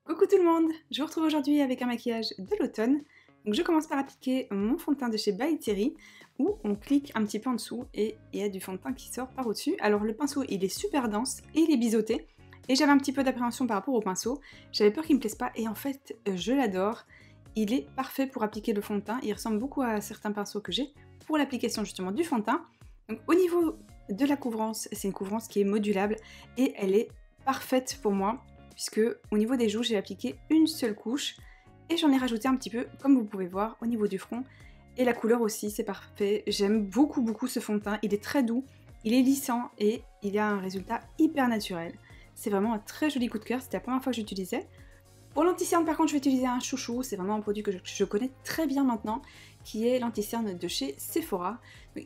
Coucou tout le monde, je vous retrouve aujourd'hui avec un maquillage de l'automne. Donc je commence par appliquer mon fond de teint de chez By Terry où on clique un petit peu en dessous et il y a du fond de teint qui sort par au-dessus. Alors le pinceau il est super dense et il est biseauté et j'avais un petit peu d'appréhension par rapport au pinceau. J'avais peur qu'il me plaise pas et en fait je l'adore. Il est parfait pour appliquer le fond de teint, il ressemble beaucoup à certains pinceaux que j'ai pour l'application justement du fond de teint. Donc au niveau de la couvrance, c'est une couvrance qui est modulable et elle est parfaite pour moi. Puisque au niveau des joues, j'ai appliqué une seule couche et j'en ai rajouté un petit peu, comme vous pouvez voir, au niveau du front. Et la couleur aussi, c'est parfait. J'aime beaucoup ce fond de teint. Il est très doux, il est lissant et il a un résultat hyper naturel. C'est vraiment un très joli coup de cœur, c'était la première fois que j'utilisais. Pour l'anti-cerne, par contre, je vais utiliser un chouchou. C'est vraiment un produit que je connais très bien maintenant, qui est l'anti-cerne de chez Sephora.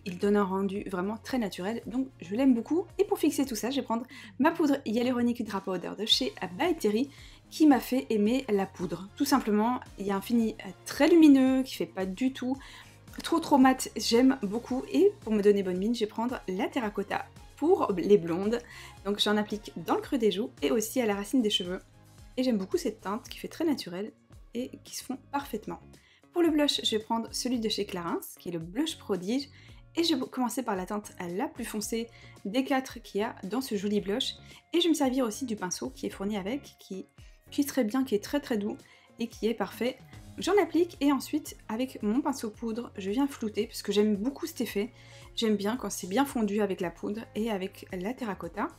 Il donne un rendu vraiment très naturel, donc je l'aime beaucoup. Et pour fixer tout ça, je vais prendre ma poudre Hyaluronic Hydra Powder de chez By Terry, qui m'a fait aimer la poudre. Tout simplement, il y a un fini très lumineux, qui fait pas du tout trop mat, j'aime beaucoup. Et pour me donner bonne mine, je vais prendre la terracotta pour les blondes. Donc j'en applique dans le creux des joues et aussi à la racine des cheveux. Et j'aime beaucoup cette teinte qui fait très naturelle et qui se fond parfaitement. Pour le blush, je vais prendre celui de chez Clarins, qui est le Blush Prodige. Et je vais commencer par la teinte la plus foncée des 4 qu'il y a dans ce joli blush. Et je vais me servir aussi du pinceau qui est fourni avec, qui est très bien, qui est très doux et qui est parfait. J'en applique et ensuite, avec mon pinceau poudre, je viens flouter parce que j'aime beaucoup cet effet. J'aime bien quand c'est bien fondu avec la poudre et avec la terracotta.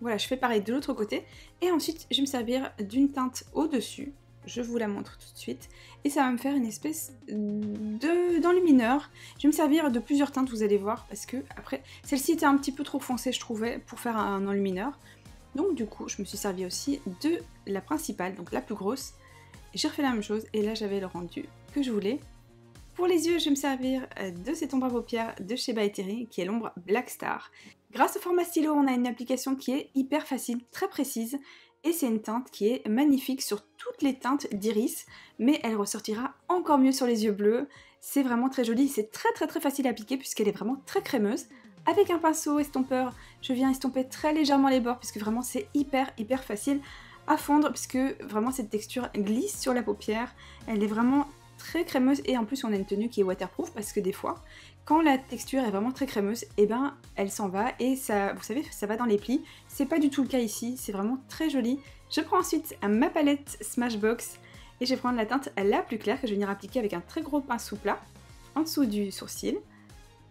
Voilà, je fais pareil de l'autre côté. Et ensuite, je vais me servir d'une teinte au-dessus. Je vous la montre tout de suite. Et ça va me faire une espèce d'enlumineur. Je vais me servir de plusieurs teintes, vous allez voir. Parce que, après, celle-ci était un petit peu trop foncée, je trouvais, pour faire un enlumineur. Donc, du coup, je me suis servi aussi de la principale, donc la plus grosse. J'ai refait la même chose. Et là, j'avais le rendu que je voulais. Pour les yeux, je vais me servir de cette ombre à paupières de chez By Terry, qui est l'ombre Black Star. Grâce au format stylo, on a une application qui est hyper facile, très précise, et c'est une teinte qui est magnifique sur toutes les teintes d'iris, mais elle ressortira encore mieux sur les yeux bleus. C'est vraiment très joli, c'est très facile à appliquer puisqu'elle est vraiment très crémeuse. Avec un pinceau estompeur, je viens estomper très légèrement les bords puisque vraiment c'est hyper facile à fondre puisque vraiment cette texture glisse sur la paupière. Elle est vraiment très crémeuse et en plus on a une tenue qui est waterproof parce que des fois quand la texture est vraiment très crémeuse et ben elle s'en va et ça, vous savez, ça va dans les plis. C'est pas du tout le cas ici, c'est vraiment très joli. Je prends ensuite ma palette Smashbox et je vais prendre la teinte la plus claire que je vais venir appliquer avec un très gros pinceau plat en dessous du sourcil.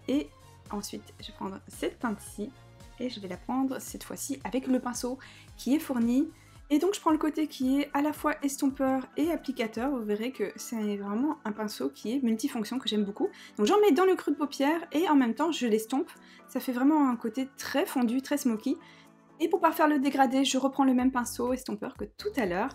Et ensuite je vais prendre cette teinte-ci et je vais la prendre cette fois-ci avec le pinceau qui est fourni. Et donc je prends le côté qui est à la fois estompeur et applicateur, vous verrez que c'est vraiment un pinceau qui est multifonction que j'aime beaucoup. Donc j'en mets dans le creux de paupière et en même temps je l'estompe, ça fait vraiment un côté très fondu, très smoky. Et pour pas faire le dégradé, je reprends le même pinceau estompeur que tout à l'heure.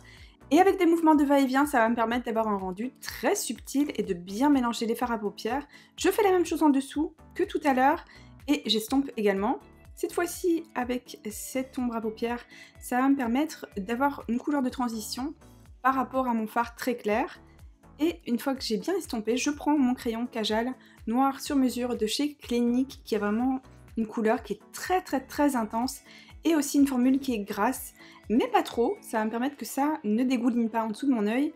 Et avec des mouvements de va-et-vient, ça va me permettre d'avoir un rendu très subtil et de bien mélanger les fards à paupières. Je fais la même chose en dessous que tout à l'heure et j'estompe également. Cette fois-ci, avec cette ombre à paupières, ça va me permettre d'avoir une couleur de transition par rapport à mon fard très clair. Et une fois que j'ai bien estompé, je prends mon crayon Kajal noir sur mesure de chez Clinique qui a vraiment une couleur qui est très intense et aussi une formule qui est grasse, mais pas trop. Ça va me permettre que ça ne dégouline pas en dessous de mon œil.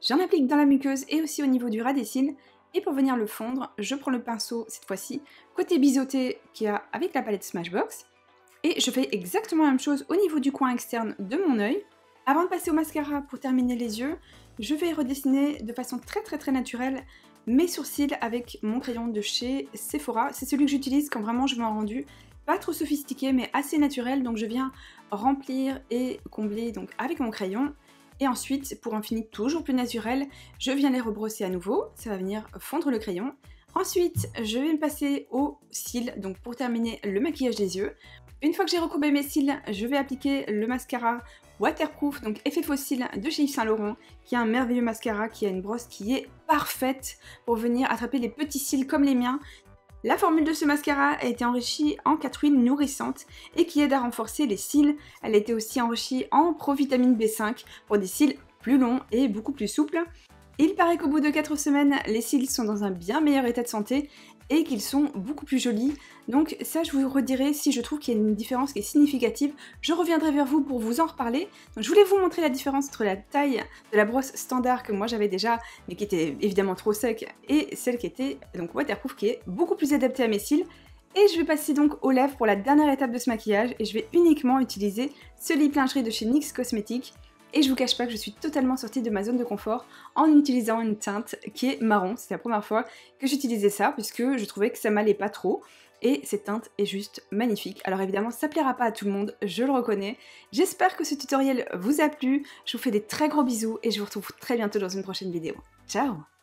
J'en applique dans la muqueuse et aussi au niveau du ras des cils. Et pour venir le fondre, je prends le pinceau, cette fois-ci, côté biseauté qu'il y a avec la palette Smashbox. Et je fais exactement la même chose au niveau du coin externe de mon œil. Avant de passer au mascara pour terminer les yeux, je vais redessiner de façon très naturelle mes sourcils avec mon crayon de chez Sephora. C'est celui que j'utilise quand vraiment je veux un rendu pas trop sophistiqué mais assez naturel. Donc je viens remplir et combler donc avec mon crayon. Et ensuite, pour un fini toujours plus naturel, je viens les rebrosser à nouveau, ça va venir fondre le crayon. Ensuite, je vais me passer aux cils, donc pour terminer le maquillage des yeux. Une fois que j'ai recourbé mes cils, je vais appliquer le mascara waterproof, donc effet faux cils de chez Yves Saint Laurent, qui est un merveilleux mascara, qui a une brosse qui est parfaite pour venir attraper les petits cils comme les miens. La formule de ce mascara a été enrichie en 4 huiles nourrissantes et qui aide à renforcer les cils. Elle a été aussi enrichie en provitamine B5 pour des cils plus longs et beaucoup plus souples. Il paraît qu'au bout de 4 semaines, les cils sont dans un bien meilleur état de santé et qu'ils sont beaucoup plus jolis. Donc ça, je vous redirai si je trouve qu'il y a une différence qui est significative. Je reviendrai vers vous pour vous en reparler. Donc je voulais vous montrer la différence entre la taille de la brosse standard que moi j'avais déjà, mais qui était évidemment trop sec, et celle qui était donc waterproof, qui est beaucoup plus adaptée à mes cils. Et je vais passer donc aux lèvres pour la dernière étape de ce maquillage, et je vais uniquement utiliser ce lip lingerie de chez NYX Cosmetics. Et je vous cache pas que je suis totalement sortie de ma zone de confort en utilisant une teinte qui est marron. C'est la première fois que j'utilisais ça, puisque je trouvais que ça m'allait pas trop. Et cette teinte est juste magnifique. Alors évidemment, ça plaira pas à tout le monde, je le reconnais. J'espère que ce tutoriel vous a plu. Je vous fais des très gros bisous et je vous retrouve très bientôt dans une prochaine vidéo. Ciao!